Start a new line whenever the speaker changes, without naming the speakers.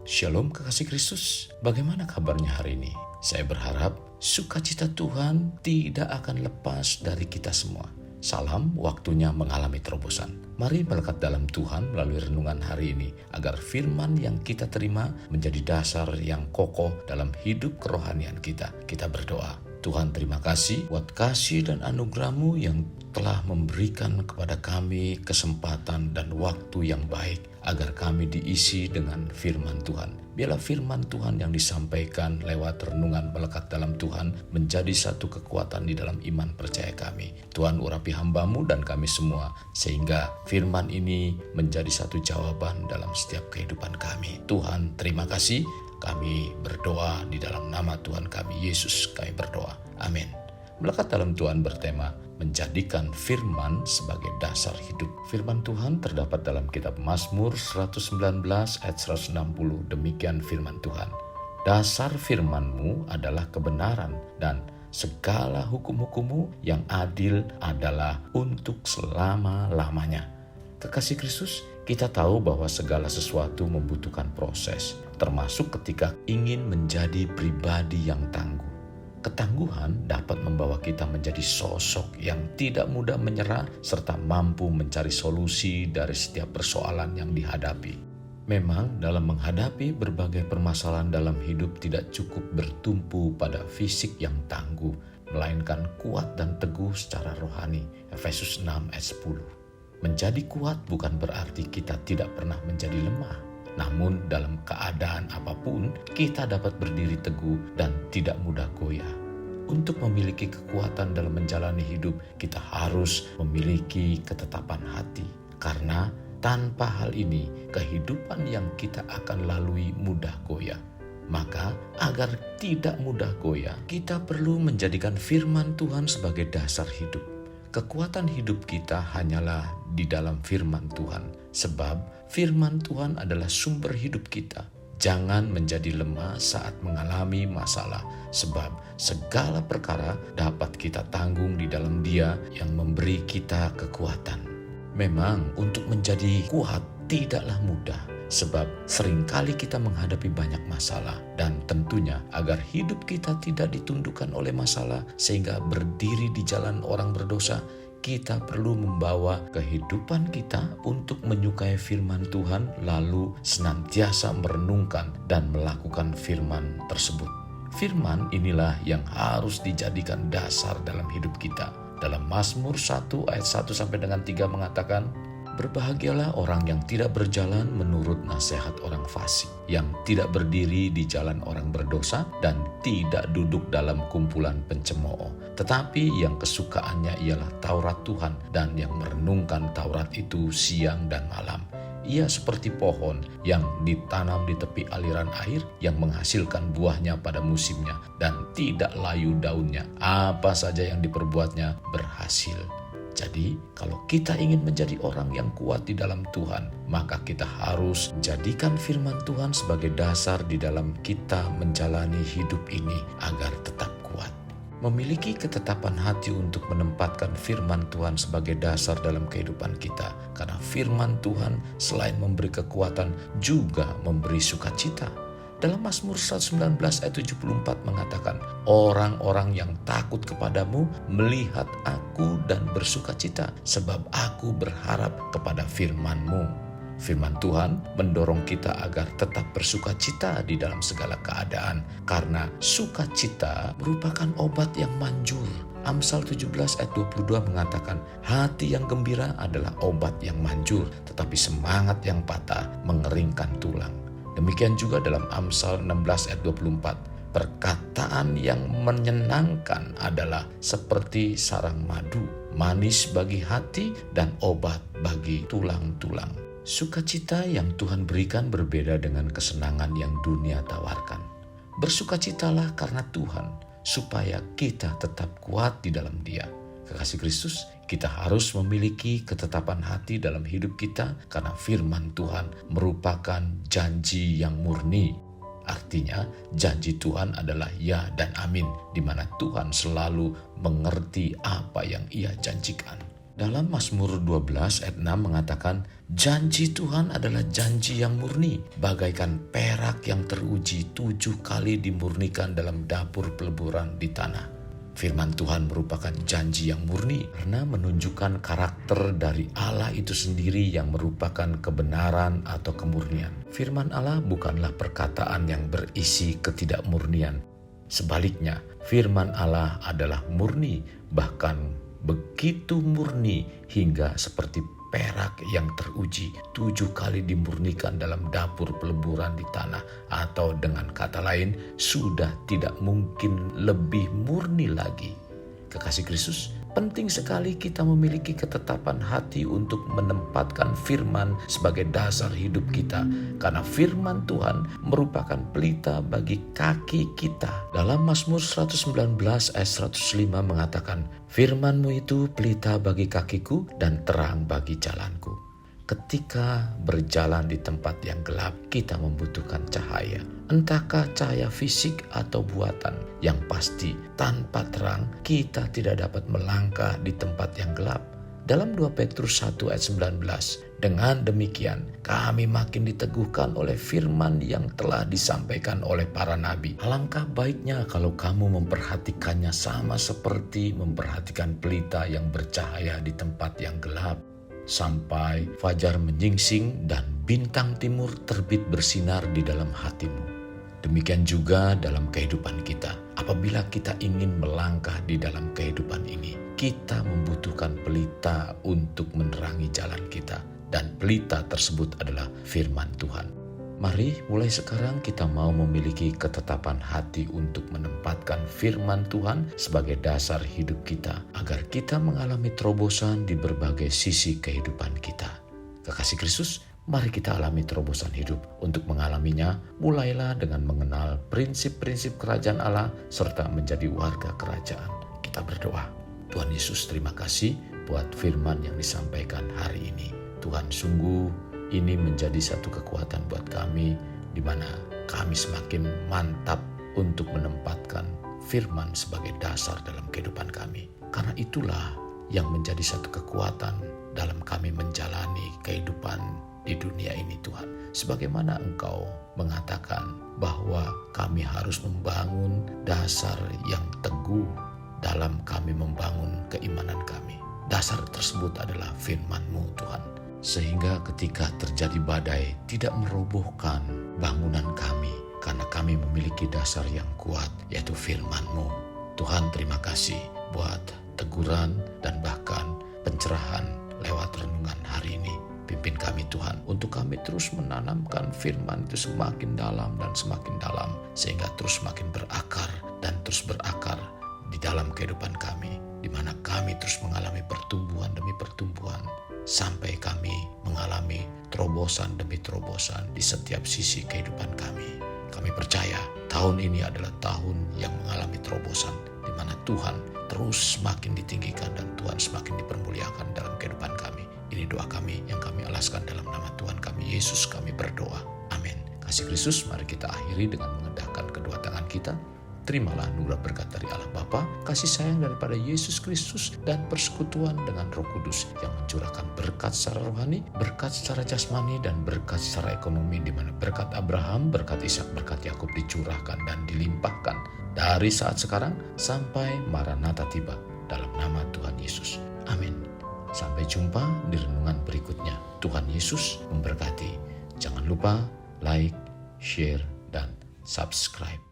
Shalom kekasih Kristus, bagaimana kabarnya hari ini? Saya berharap sukacita Tuhan tidak akan lepas dari kita semua. Salam, waktunya mengalami terobosan. Mari melekat dalam Tuhan melalui renungan hari ini, agar firman yang kita terima menjadi dasar yang kokoh dalam hidup kerohanian kita. Kita berdoa. Tuhan, terima kasih buat kasih dan anugerah-Mu yang telah memberikan kepada kami kesempatan dan waktu yang baik agar kami diisi dengan firman Tuhan. Biarlah firman Tuhan yang disampaikan lewat renungan melekat dalam Tuhan menjadi satu kekuatan di dalam iman percaya kami. Tuhan, urapi hamba-Mu dan kami semua, sehingga firman ini menjadi satu jawaban dalam setiap kehidupan kami. Tuhan, terima kasih. Kami berdoa di dalam nama Tuhan kami, Yesus kami berdoa. Amin. Melekat dalam Tuhan bertema menjadikan firman sebagai dasar hidup. Firman Tuhan terdapat dalam kitab Mazmur 119 ayat 160. Demikian firman Tuhan. Dasar firman-Mu adalah kebenaran, dan segala hukum-hukum-Mu yang adil adalah untuk selama-lamanya. Kekasih Kristus, kita tahu bahwa segala sesuatu membutuhkan proses, termasuk ketika ingin menjadi pribadi yang tangguh. Ketangguhan dapat membawa kita menjadi sosok yang tidak mudah menyerah serta mampu mencari solusi dari setiap persoalan yang dihadapi. Memang dalam menghadapi berbagai permasalahan dalam hidup tidak cukup bertumpu pada fisik yang tangguh, melainkan kuat dan teguh secara rohani. Efesus 6 ayat 10. Menjadi kuat bukan berarti kita tidak pernah menjadi lemah. Namun dalam keadaan apapun, kita dapat berdiri teguh dan tidak mudah goyah. Untuk memiliki kekuatan dalam menjalani hidup, kita harus memiliki ketetapan hati. Karena tanpa hal ini, kehidupan yang kita akan lalui mudah goyah. Maka agar tidak mudah goyah, kita perlu menjadikan firman Tuhan sebagai dasar hidup. Kekuatan hidup kita hanyalah di dalam firman Tuhan, sebab firman Tuhan adalah sumber hidup kita. Jangan menjadi lemah saat mengalami masalah, sebab segala perkara dapat kita tanggung di dalam Dia yang memberi kita kekuatan. Memang untuk menjadi kuat tidaklah mudah, sebab seringkali kita menghadapi banyak masalah, dan tentunya agar hidup kita tidak ditundukkan oleh masalah sehingga berdiri di jalan orang berdosa, kita perlu membawa kehidupan kita untuk menyukai firman Tuhan, lalu senantiasa merenungkan dan melakukan firman tersebut. Firman inilah yang harus dijadikan dasar dalam hidup kita. Dalam Mazmur 1 ayat 1 sampai dengan 3 mengatakan, berbahagialah orang yang tidak berjalan menurut nasihat orang fasik, yang tidak berdiri di jalan orang berdosa, dan tidak duduk dalam kumpulan pencemooh. Tetapi yang kesukaannya ialah Taurat Tuhan, dan yang merenungkan Taurat itu siang dan malam. Ia seperti pohon yang ditanam di tepi aliran air, yang menghasilkan buahnya pada musimnya, dan tidak layu daunnya. Apa saja yang diperbuatnya berhasil. Jadi, kalau kita ingin menjadi orang yang kuat di dalam Tuhan, maka kita harus menjadikan firman Tuhan sebagai dasar di dalam kita menjalani hidup ini agar tetap kuat. Memiliki ketetapan hati untuk menempatkan firman Tuhan sebagai dasar dalam kehidupan kita, karena firman Tuhan selain memberi kekuatan juga memberi sukacita. Dalam Mazmur 119 ayat 74 mengatakan, orang-orang yang takut kepadamu melihat aku dan bersukacita, sebab aku berharap kepada firman-Mu. Firman Tuhan mendorong kita agar tetap bersukacita di dalam segala keadaan, karena sukacita merupakan obat yang manjur. Amsal 17 ayat 22 mengatakan, hati yang gembira adalah obat yang manjur, tetapi semangat yang patah mengeringkan tulang. Demikian juga dalam Amsal 16 ayat 24. Perkataan yang menyenangkan adalah seperti sarang madu, manis bagi hati dan obat bagi tulang-tulang. Sukacita yang Tuhan berikan berbeda dengan kesenangan yang dunia tawarkan. Bersukacitalah karena Tuhan, supaya kita tetap kuat di dalam Dia. Kekasih Kristus, kita harus memiliki ketetapan hati dalam hidup kita, karena firman Tuhan merupakan janji yang murni. Artinya, janji Tuhan adalah ya dan amin, di mana Tuhan selalu mengerti apa yang Ia janjikan. Dalam Mazmur 12 ayat 6 mengatakan, janji Tuhan adalah janji yang murni, bagaikan perak yang teruji 7 kali dimurnikan dalam dapur peleburan di tanah. Firman Tuhan merupakan janji yang murni karena menunjukkan karakter dari Allah itu sendiri yang merupakan kebenaran atau kemurnian. Firman Allah bukanlah perkataan yang berisi ketidakmurnian. Sebaliknya, firman Allah adalah murni, bahkan begitu murni hingga seperti perak yang teruji 7 kali dimurnikan dalam dapur peleburan di tanah, atau dengan kata lain sudah tidak mungkin lebih murni lagi. Kekasih Kristus, penting sekali kita memiliki ketetapan hati untuk menempatkan firman sebagai dasar hidup kita, karena firman Tuhan merupakan pelita bagi kaki kita. Dalam Mazmur 119 ayat 105 mengatakan, firman-Mu itu pelita bagi kakiku dan terang bagi jalanku. Ketika berjalan di tempat yang gelap, kita membutuhkan cahaya. Entahkah cahaya fisik atau buatan, yang pasti tanpa terang kita tidak dapat melangkah di tempat yang gelap. Dalam 2 Petrus 1 ayat 19, dengan demikian kami makin diteguhkan oleh firman yang telah disampaikan oleh para nabi. Alangkah baiknya kalau kamu memperhatikannya sama seperti memperhatikan pelita yang bercahaya di tempat yang gelap, sampai fajar menyingsing dan bintang timur terbit bersinar di dalam hatimu. Demikian juga dalam kehidupan kita. Apabila kita ingin melangkah di dalam kehidupan ini, kita membutuhkan pelita untuk menerangi jalan kita. Dan pelita tersebut adalah firman Tuhan. Mari mulai sekarang kita mau memiliki ketetapan hati untuk menempatkan firman Tuhan sebagai dasar hidup kita, agar kita mengalami terobosan di berbagai sisi kehidupan kita. Kekasih Kristus, mari kita alami terobosan hidup. Untuk mengalaminya, mulailah dengan mengenal prinsip-prinsip kerajaan Allah serta menjadi warga kerajaan. Kita berdoa. Tuhan Yesus, terima kasih buat firman yang disampaikan hari ini. Tuhan, sungguh ini menjadi satu kekuatan buat kami, di mana kami semakin mantap untuk menempatkan firman sebagai dasar dalam kehidupan kami. Karena itulah yang menjadi satu kekuatan dalam kami menjalani kehidupan di dunia ini, Tuhan. Sebagaimana Engkau mengatakan bahwa kami harus membangun dasar yang teguh dalam kami membangun keimanan kami. Dasar tersebut adalah firman-Mu, Tuhan. Sehingga ketika terjadi badai tidak merobohkan bangunan kami, karena kami memiliki dasar yang kuat, yaitu firman-Mu. Tuhan, terima kasih buat teguran dan bahkan pencerahan lewat renungan hari ini. Pimpin kami Tuhan, untuk kami terus menanamkan firman itu semakin dalam dan semakin dalam, sehingga terus semakin berakar dan terus berakar di dalam kehidupan kami, di mana kami terus mengalami pertumbuhan demi pertumbuhan, sampai kami mengalami terobosan demi terobosan di setiap sisi kehidupan kami. Kami percaya tahun ini adalah tahun yang mengalami terobosan, di mana Tuhan terus semakin ditinggikan dan Tuhan semakin dipermuliakan dalam kehidupan kami. Ini doa kami yang kami alaskan dalam nama Tuhan kami Yesus, kami berdoa. Amin. Kasih Kristus, mari kita akhiri dengan mengendahkan kedua tangan kita. Terimalah anugerah berkat dari Allah Bapa, kasih sayang daripada Yesus Kristus, dan persekutuan dengan Roh Kudus yang mencurahkan berkat secara rohani, berkat secara jasmani, dan berkat secara ekonomi, di mana berkat Abraham, berkat Ishak, berkat Yakub dicurahkan dan dilimpahkan dari saat sekarang sampai Maranatha tiba, dalam nama Tuhan Yesus. Amin. Sampai jumpa di renungan berikutnya. Tuhan Yesus memberkati. Jangan lupa like, share, dan subscribe.